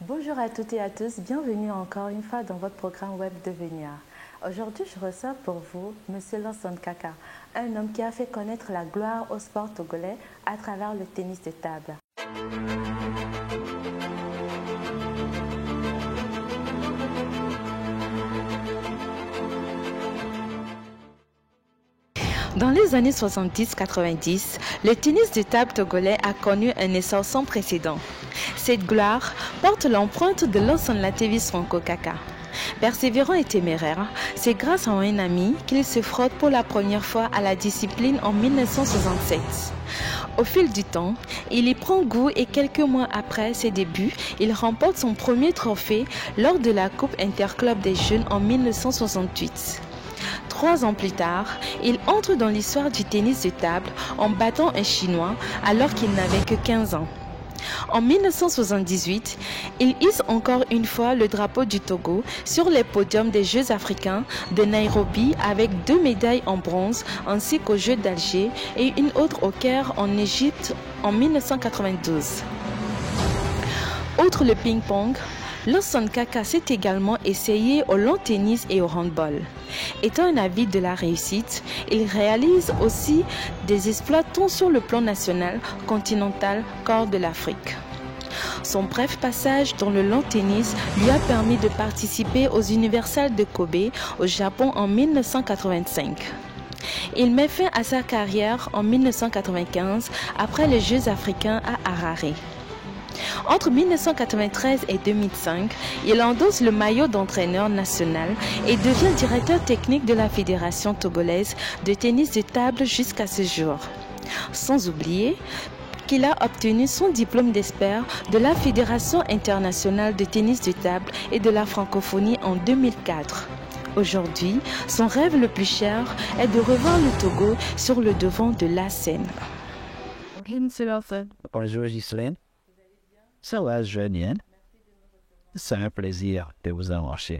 Bonjour à toutes et à tous, bienvenue encore une fois dans votre programme web Devenir. Aujourd'hui, je reçois pour vous Monsieur Lansana Kaka, un homme qui a fait connaître la gloire au sport togolais à travers le tennis de table. Dans les années 70-90, le tennis de table togolais a connu un essor sans précédent. Cette gloire porte l'empreinte de Lansana Franco Kaka. Persévérant et téméraire, c'est grâce à un ami qu'il se frotte pour la première fois à la discipline en 1967. Au fil du temps, il y prend goût et quelques mois après ses débuts, il remporte son premier trophée lors de la Coupe Interclub des Jeunes en 1968. 3 ans plus tard, il entre dans l'histoire du tennis de table en battant un Chinois alors qu'il n'avait que 15 ans. En 1978, il hisse encore une fois le drapeau du Togo sur les podiums des Jeux africains de Nairobi avec 2 médailles en bronze ainsi qu'aux Jeux d'Alger et une autre au Caire en Égypte en 1992. Outre le ping-pong, Lansana Kaka s'est également essayé au long tennis et au handball. Étant un avide de la réussite, il réalise aussi des exploits tant sur le plan national, continental qu'hors de l'Afrique. Son bref passage dans le long tennis lui a permis de participer aux Universals de Kobe au Japon en 1985. Il met fin à sa carrière en 1995 après les Jeux africains à Harare. Entre 1993 et 2005, il endosse le maillot d'entraîneur national et devient directeur technique de la Fédération togolaise de tennis de table jusqu'à ce jour. Sans oublier qu'il a obtenu son diplôme d'expert de la Fédération internationale de tennis de table et de la francophonie en 2004. Aujourd'hui, son rêve le plus cher est de revoir le Togo sur le devant de la scène. Bonjour Ghislaine. Ça va, Julien? C'est un plaisir de vous avoir chez.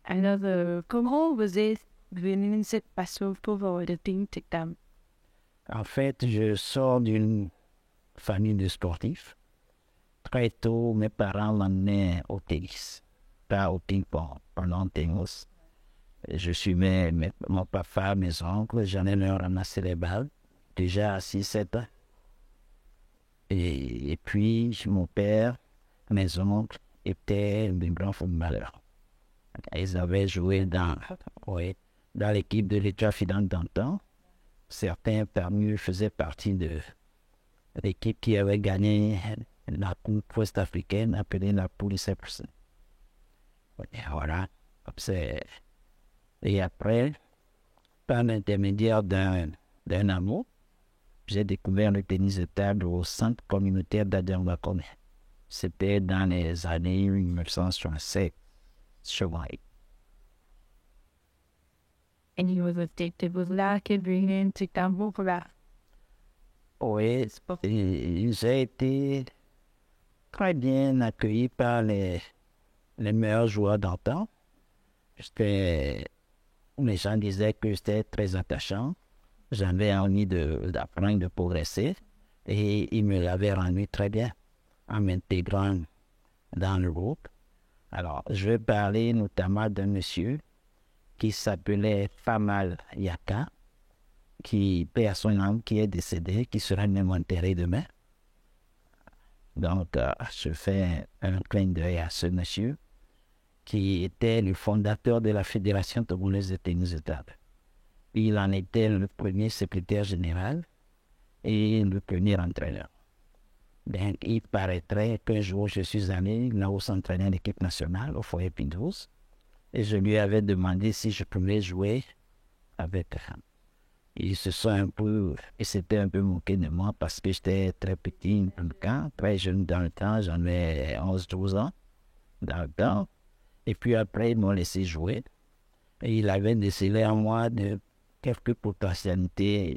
Alors, comment vous êtes venu cette passion pour le tennis de table? En fait, je sors d'une famille de sportifs. Très tôt, mes parents l'emmenaient au tennis, pas au ping-pong, pendant le tennis. Je suivais mon papa, mes oncles, j'en ai leur ramassé les balles, déjà à 6-7 ans. Et puis, mon père, mes oncles étaient des grands footballeurs. Ils avaient joué dans l'équipe de l'État final d'antan. Certains parmi eux faisaient partie de l'équipe qui avait gagné la coupe ouest-africaine appelée la Poule Cyprus. Voilà. Et après, par l'intermédiaire d'un amour, j'ai découvert le tennis de table au centre communautaire d'Adiambakone. C'était dans les années 1967. Et vous là qui venez de table pour là? Oui, j'ai été très bien accueilli par les meilleurs joueurs d'antan. Les gens disaient que c'était très attachant. J'avais envie d'apprendre, de progresser, et il me l'avait rendu très bien en m'intégrant dans le groupe. Alors, je vais parler notamment d'un monsieur qui s'appelait Famal Yaka, qui, paix à son âme, qui est décédé, qui sera même enterré demain. Donc, je fais un clin d'œil à ce monsieur qui était le fondateur de la Fédération togolaise de tennis de table. Il en était le premier secrétaire général et le premier entraîneur. Donc, il paraîtrait qu'un jour, je suis allé là où s'entraînait l'équipe nationale, au foyer Pindous, et je lui avais demandé si je pouvais jouer avec eux. Ils s'étaient un peu moqués de moi parce que j'étais très petit dans le camp, très jeune dans le temps, j'en avais 11-12 ans dans le temps. Et puis après, ils m'ont laissé jouer. Et il avait décelé en moi de quelques potentialités.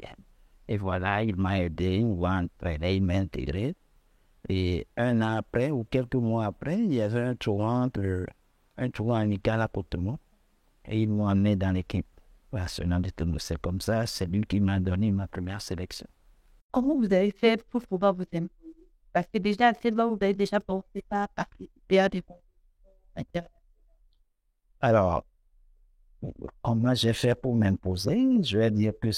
Et voilà, il m'a aidé, il m'a entraîné, il m'a intégré. Et un an après, ou quelques mois après, il y avait un tournoi amical à Cotonou. Et ils m'ont amené dans l'équipe nationale de tennis. C'est comme ça, c'est lui qui m'a donné ma première sélection. Comment vous avez fait pour pouvoir vous imposer? Parce que déjà, c'est là où vous avez déjà pensé à participer à des compétitions. Alors, comment j'ai fait pour m'imposer? Je vais dire que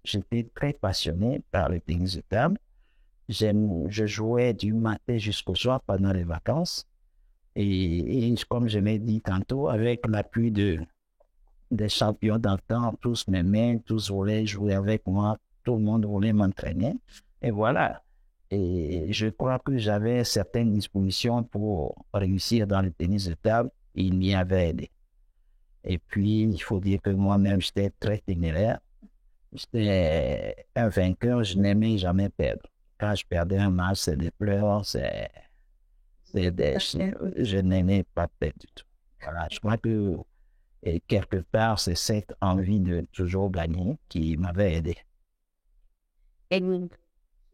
j'étais très passionné par le tennis de table. Je jouais du matin jusqu'au soir pendant les vacances. Et comme je l'ai dit tantôt, avec l'appui des champions d'antan, tous m'aimaient, tous voulaient jouer avec moi, tout le monde voulait m'entraîner. Et voilà. Et je crois que j'avais certaines dispositions pour réussir dans le tennis de table. Il m'y avait aidé. Et puis, il faut dire que moi-même, j'étais très téméraire. J'étais un vainqueur, je n'aimais jamais perdre. Quand je perdais un match, c'est des pleurs, je n'aimais pas perdre du tout. Voilà, je crois que quelque part, c'est cette envie de toujours gagner qui m'avait aidé. Et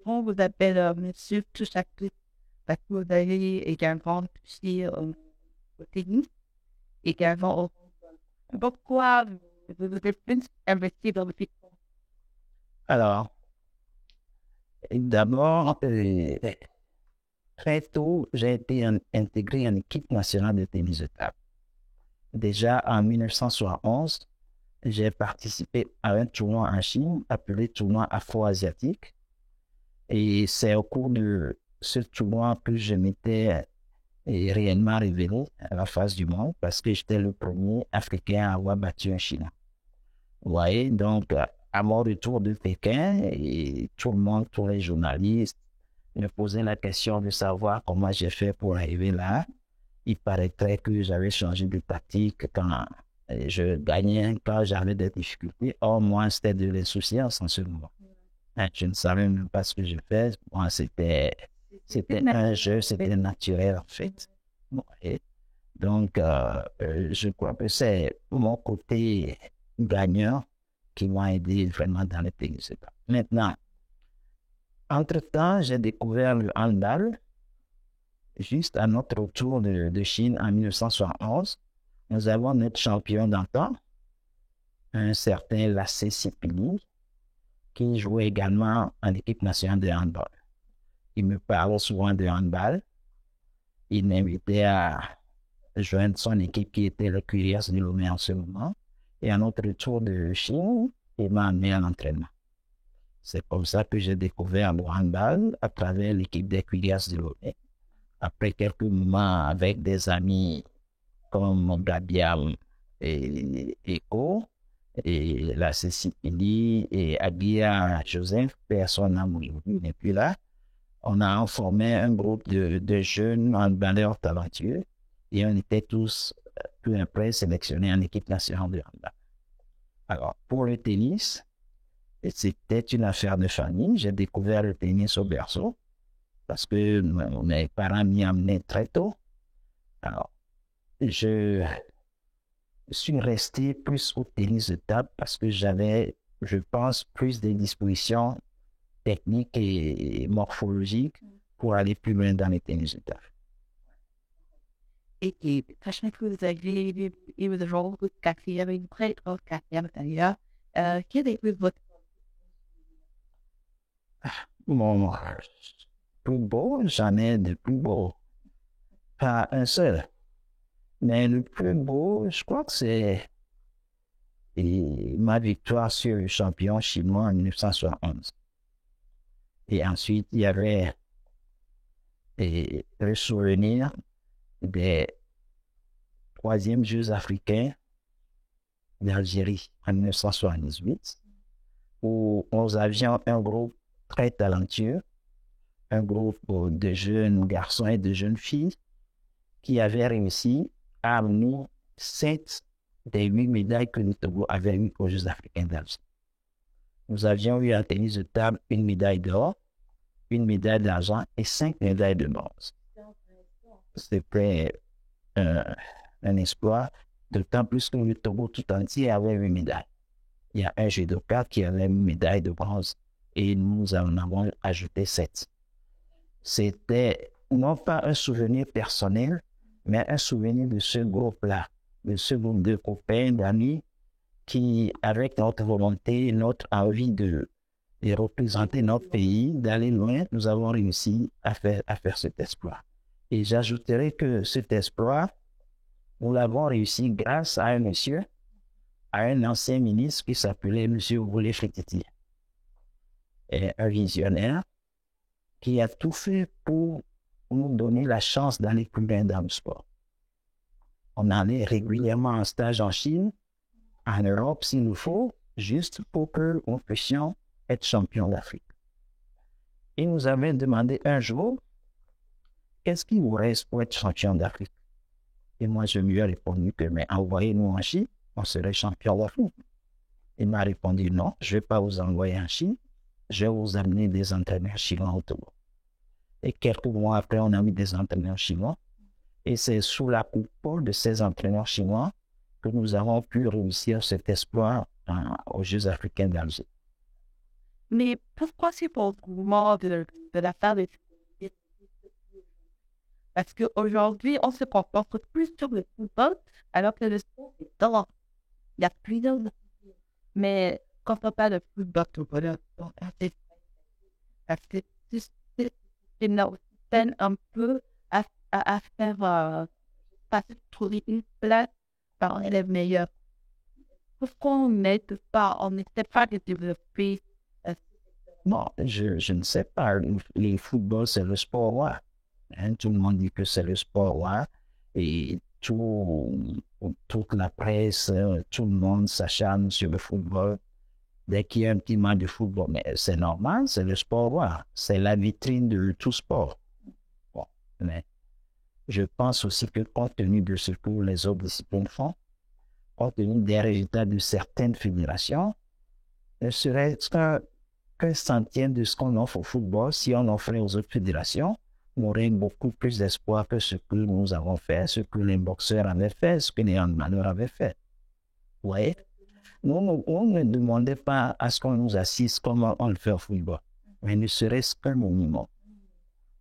on vous appelle Monsieur Touchaclé parce que vous avez également touché au tennis, également pourquoi vous êtes plus investi dans le fitness? Alors, d'abord, très tôt, j'ai été intégré en équipe nationale de tennis de table. Déjà en 1971, j'ai participé à un tournoi en Chine appelé tournoi afro-asiatique. Et c'est au cours de ce tournoi que je m'étais réellement révélé à la face du monde parce que j'étais le premier Africain à avoir battu un Chinois. Vous voyez, donc à mon retour de Pékin, et tout le monde, tous les journalistes me posaient la question de savoir comment j'ai fait pour arriver là. Il paraîtrait que j'avais changé de tactique quand je gagnais, quand j'avais des difficultés. Or, moi, c'était de l'insouciance en ce moment. Je ne savais même pas ce que je fais. Moi, c'était un jeu, c'était naturel en fait. Et donc, je crois que c'est mon côté gagnant qui m'a aidé vraiment dans le tennis. Maintenant, entre-temps, j'ai découvert le handball. Juste à notre retour de Chine en 1971, nous avons notre champion d'antan, un certain Lassé Sipili, qui jouait également en équipe nationale de handball. Il me parlait souvent de handball. Il m'invitait à joindre son équipe qui était le Cuirasse de Lomé en ce moment. Et à notre retour de Chine, il m'a amené à l'entraînement. C'est comme ça que j'ai découvert le handball à travers l'équipe des Cuirasse de Lomé. Après quelques moments avec des amis comme Gabiam et Eko, et la Cécile et Aguilla Joseph, personne n'a mouru. Et puis là, on a formé un groupe de jeunes handballeurs talentueux et on était tous peu après sélectionnés en équipe nationale de handball. Alors, pour le tennis, c'était une affaire de famille. J'ai découvert le tennis au berceau parce que mes parents m'y amenaient très tôt. Alors, je suis resté plus au tennis de table parce que j'avais, je pense, plus de dispositions techniques et morphologiques pour aller plus loin dans le tennis de table. Et sachant que vous avez eu le rôle de carrière, une très grande carrière d'ailleurs, quel est votre Mon plus beau, j'en ai de plus beau. Pas un seul. Mais le plus beau, je crois que c'est ma victoire sur le champion chinois en 1971. Et ensuite, il y avait le souvenir des troisièmes Jeux africains d'Algérie en 1978, où nous avions un groupe très talentueux, un groupe de jeunes garçons et de jeunes filles qui avaient réussi à amener 7 des 8 médailles que le Togo avait eues aux Jeux africains d'Algérie. Nous avions eu en tennis de table une médaille d'or, une médaille d'argent et 5 médailles de bronze. C'était un exploit, d'autant plus que le Togo tout entier avait 8 médailles. Il y a un judoka qui avait une médaille de bronze et nous en avons ajouté 7. C'était non pas un souvenir personnel, mais un souvenir de ce groupe-là, de ce groupe de copains, d'amis, qui, avec notre volonté, notre envie de et représenter notre pays, d'aller loin, nous avons réussi à faire cet exploit. Et j'ajouterai que cet exploit, nous l'avons réussi grâce à un monsieur, à un ancien ministre qui s'appelait M. Ogoulé Frititi, et un visionnaire qui a tout fait pour nous donner la chance d'aller plus loin dans le sport. On allait régulièrement en stage en Chine, en Europe s'il nous faut, juste pour que nous puissions être champions d'Afrique. Il nous avait demandé un jour, qu'est-ce qu'il vous reste pour être champion d'Afrique? Et moi, je lui ai répondu que, mais envoyez-nous en Chine, on serait champion d'Afrique. Il m'a répondu, non, je ne vais pas vous envoyer en Chine, je vais vous amener des entraîneurs chinois autour. Et quelques mois après, on a mis des entraîneurs chinois. Et c'est sous la coupole de ces entraîneurs chinois que nous avons pu réussir cet exploit aux Jeux africains d'Alger. Mais pourquoi c'est pour le mouvement de la femme? Parce qu'aujourd'hui, on se comporte plus sur le football, alors que le sport est dans. Il y a plusieurs. Mais quand on parle de football, c'est un peu à faire trouver une place parmi les meilleurs. Pourquoi on n'était pas de développer? Non, je ne sais pas. Le football, c'est le sport roi. Hein, tout le monde dit que c'est le sport roi. Et toute la presse, tout le monde s'acharne sur le football. Dès qu'il y a un petit match de football, mais c'est normal, c'est le sport roi. C'est la vitrine de tout sport. Bon, mais je pense aussi que compte tenu de ce que les autres disciplines font, compte tenu des résultats de certaines fédérations, ne serait-ce qu'un centième de ce qu'on offre au football, si on offrait aux autres fédérations, on aurait beaucoup plus d'espoir que ce que nous avons fait, ce que les boxeurs avaient fait, ce que les handballeurs avaient fait. Vous voyez? Nous, on ne demandait pas à ce qu'on nous assiste comme on le fait au football, mais ne serait-ce qu'un minimum.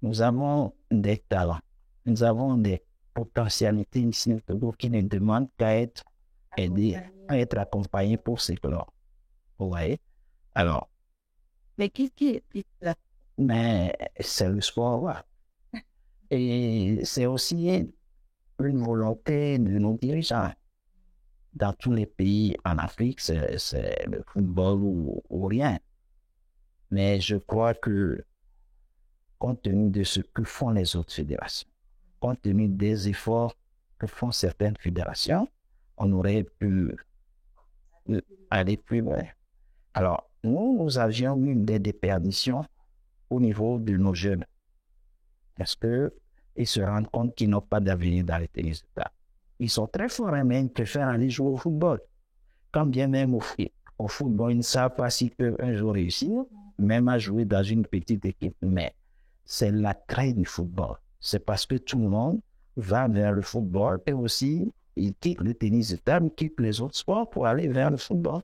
Nous avons des talents, nous avons des potentialités ici qui ne demandent qu'à être aidés, à être accompagnés pour s'éclore. Vous voyez? Alors, mais qu'est-ce qui est là? Mais c'est le sport, ouais. Et c'est aussi une volonté de nos dirigeants. Dans tous les pays en Afrique, c'est le football ou rien. Mais je crois que, compte tenu de ce que font les autres fédérations, compte tenu des efforts que font certaines fédérations, on aurait pu aller plus loin. Alors, nous avions eu des déperditions au niveau de nos jeunes. Parce qu'ils se rendent compte qu'ils n'ont pas d'avenir dans les tennis de table. Ils sont très forts, mais ils préfèrent aller jouer au football. Quand bien même au football, ils ne savent pas s'ils peuvent un jour réussir, même à jouer dans une petite équipe. Mais c'est l'attrait du football. C'est parce que tout le monde va vers le football et aussi, ils quittent le tennis de table, ils quittent les autres sports pour aller vers le football.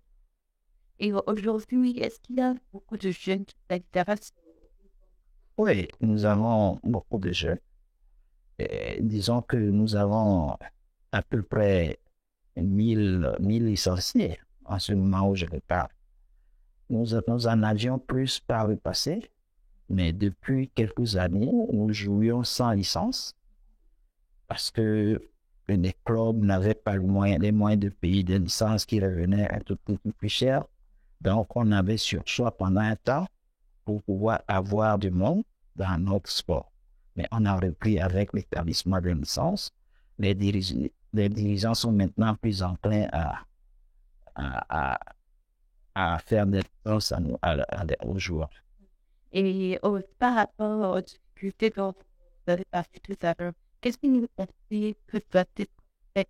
Et aujourd'hui, est-ce qu'il y a beaucoup de jeunes qui s'intéressent? Oui, nous avons beaucoup de jeunes. Et disons que nous avons à peu près 1000 licenciés en ce moment où je parle. Nous en avions plus par le passé, mais depuis quelques années, nous jouions sans licence parce que les clubs n'avaient pas les moyens de payer des licences qui revenaient un tout petit peu plus cher. Donc, on avait sur choix pendant un temps pour pouvoir avoir du monde dans notre sport. Mais on a repris avec l'établissement de licence. Les dirigeants sont maintenant plus enclins à faire des licences aux joueurs. Et par rapport aux difficultés dont vous avez parlé tout à l'heure, qu'est-ce que vous pensez que doit être fait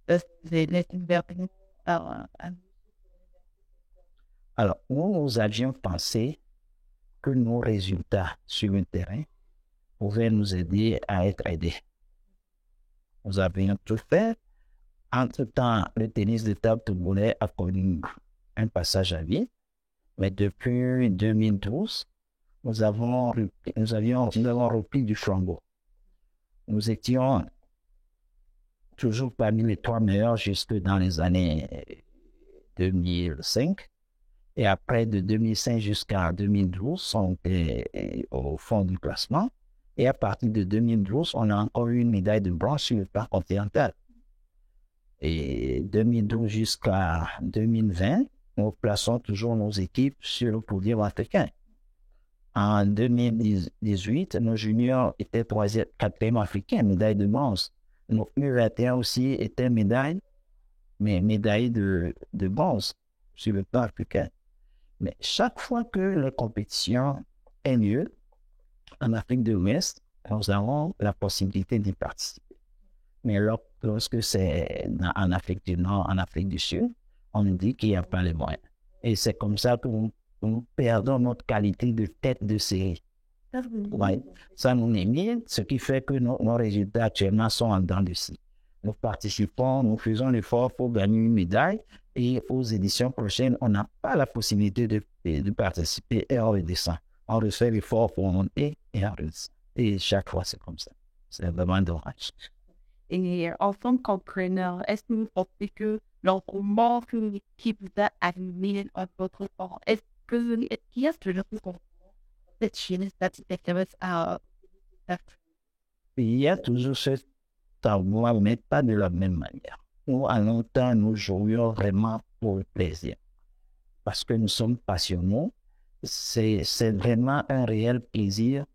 pour les gouvernements? Alors, nous avions pensé que nos résultats sur le terrain pouvaient nous aider à être aidés. Nous avions tout fait. Entre-temps, le tennis de table togolais a connu un passage à vide, mais depuis 2012, nous avons repris du flambeau. Nous étions toujours parmi les 3 meilleurs jusque dans les années 2005. Et après, de 2005 jusqu'à 2012, on était au fond du classement. Et à partir de 2012, on a encore eu une médaille de bronze sur le plan continental. Et 2012 jusqu'à 2020, nous plaçons toujours nos équipes sur le podium africain. En 2018, nos juniors étaient quatrième africain, médaille de bronze. Nos U21 aussi étaient médaille de bronze sur le plan africain. Mais chaque fois que la compétition a lieu en Afrique de l'Ouest, nous avons la possibilité d'y participer. Mais lorsque c'est en Afrique du Nord, en Afrique du Sud, on nous dit qu'il n'y a pas les moyens. Et c'est comme ça que nous perdons notre qualité de tête de série. Ouais. Ça nous limite, ce qui fait que nos résultats actuellement sont en dents de scie. Nous participons, nous faisons l'effort pour gagner une médaille et aux éditions prochaines, on n'a pas la possibilité de participer et on redescend. On refait l'effort pour monter et on redescend. Et chaque fois, c'est comme ça. C'est vraiment dommage. Et en tant qu'entraîneur, est-ce que vous pensez que l'engouement que l'équipe vous a amené à votre temps, est-ce qu'il y a toujours cette chaîne statistique à Il y a toujours cet engouement, mais pas de la même manière. Nous, à longtemps, nous jouions vraiment pour le plaisir. Parce que nous sommes passionnés. C'est vraiment un réel plaisir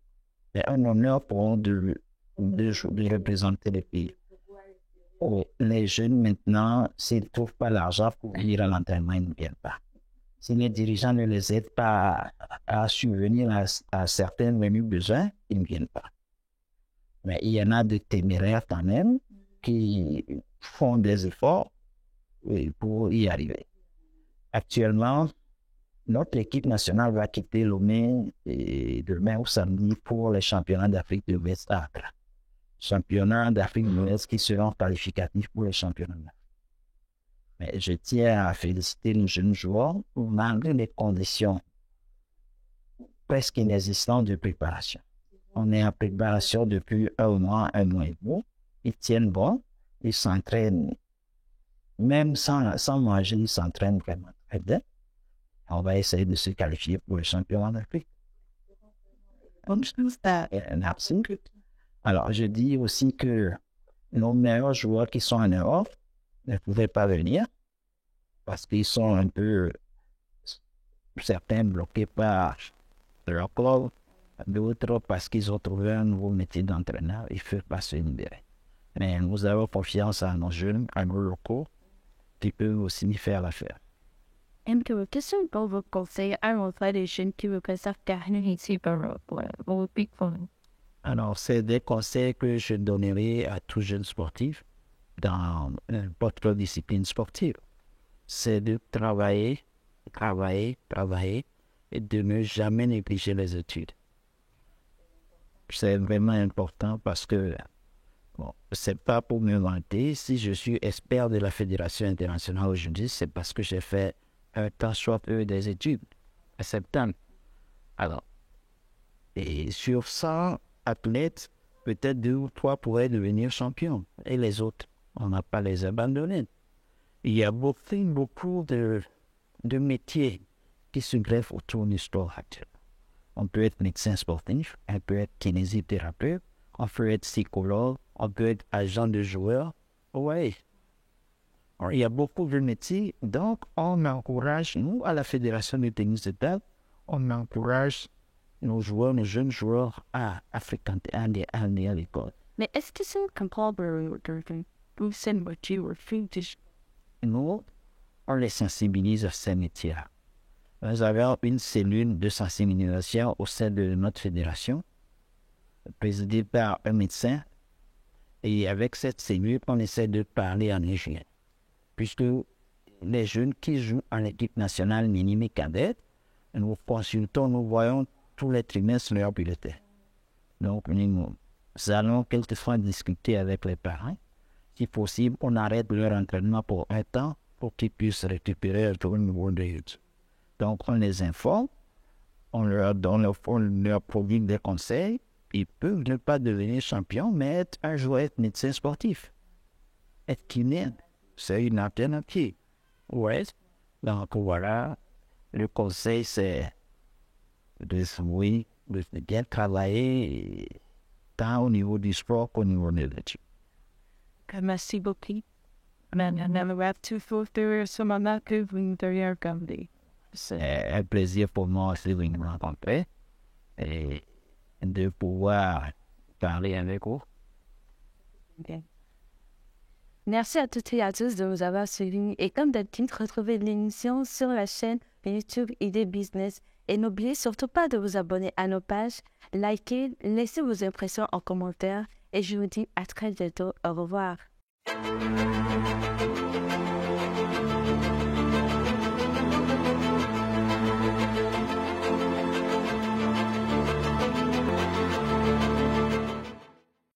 et un honneur pour nous de représenter le pays. Les jeunes, maintenant, s'ils ne trouvent pas l'argent pour venir à l'entraînement, ils ne viennent pas. Si les dirigeants ne les aident pas à subvenir à certains menus besoins, ils ne viennent pas. Mais il y en a de téméraires quand même qui font des efforts pour y arriver. Actuellement, notre équipe nationale va quitter Lomé demain ou samedi pour les championnats d'Afrique de l'Ouest à Accra. Championnats d'Afrique de l'Ouest qui seront qualificatifs pour les championnats. Mais je tiens à féliciter nos jeunes joueurs malgré les conditions presque inexistantes de préparation. On est en préparation depuis un mois et demi. Ils tiennent bon, ils s'entraînent. Même sans manger, ils s'entraînent vraiment très bien. On va essayer de se qualifier pour les championnats d'Afrique. Merci. Alors, je dis aussi que nos meilleurs joueurs qui sont en Europe ne pouvaient pas venir parce qu'ils sont un peu, certains bloqués par leur club, d'autres parce qu'ils ont trouvé un nouveau métier d'entraîneur, ils ne peuvent pas se libérer. Mais nous avons confiance à nos jeunes, à nos locaux, qui peuvent aussi y faire l'affaire. Qu'est-ce que vous conseillez à un fédération qui veut faire carrière ici au Big Fun? Alors, c'est des conseils que je donnerai à tout jeune sportif dans votre discipline sportive. C'est de travailler et de ne jamais négliger les études. C'est vraiment important parce que, bon, c'est pas pour me vanter, si je suis expert de la Fédération internationale aujourd'hui, c'est parce que j'ai fait un temps soit peu des études à septembre. Alors, et sur 100 athlètes, peut-être 2 ou 3 pourraient devenir champions. Et les autres, on n'a pas les abandonnés. Il y a beaucoup de métiers qui se greffent autour du sport actuel. On peut être médecin sportif, on peut être kinésithérapeute, on peut être psychologue, on peut être agent de joueur. Oui. Il y a beaucoup de métiers, donc on encourage, nous, à la Fédération de tennis de table, on encourage nos joueurs, nos jeunes joueurs à fréquenter, à aller à l'école. Mais est-ce que c'est comparable ou c'est une voiture ou Nous, on les sensibilise à ces métiers-là. Nous avons une cellule de sensibilisation au sein de notre fédération, présidée par un médecin, et avec cette cellule, on essaie de parler en hygiène. Puisque les jeunes qui jouent en équipe nationale minime et cadette, nous consultons, nous voyons tous les trimestres leur bulletin. Donc, nous allons quelquefois discuter avec les parents. Si possible, on arrête leur entraînement pour un temps pour qu'ils puissent récupérer au niveau des études. Donc, on les informe, on leur produit des conseils. Ils peuvent ne pas devenir champions, mais être un joueur, être médecin sportif. Être kiné, c'est une alternative. Ouais. Donc voilà, le conseil c'est oui, de bien travailler tant au niveau du sport qu'au niveau de l'étude. Merci beaucoup. J'aimerais toujours faire ce moment que vous nous avez regardé. C'est un plaisir pour moi aussi de vous rencontrer et de pouvoir parler avec vous. Okay. Merci à toutes et à tous de nous avoir suivis. Et comme d'habitude, retrouvez l'émission sur la chaîne YouTube ID Business. Et n'oubliez surtout pas de vous abonner à nos pages, likez, laissez vos impressions en commentaire. Et je vous dis à très bientôt. Au revoir.